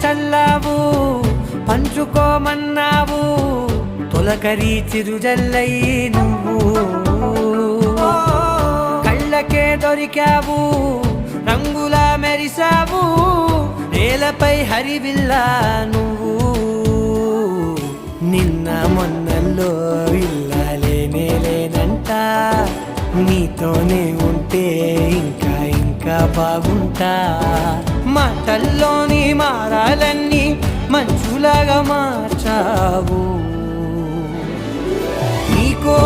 చల్లావు పంచుకోమన్నావు తొలకరి చిరుజల్లై నువ్వు కళ్ళకే దొరికావు రంగులా మెరిసావు నేలపై హరివిల్లా నువ్వు నిన్న మొన్నల్లో ఇల్లాలేనే లేనంట నీతోనే ఉంటే ఇంకా ఇంకా బాగుంటా మాటల్లోని మారాలన్నీ మంచులాగా మార్చావు నీకో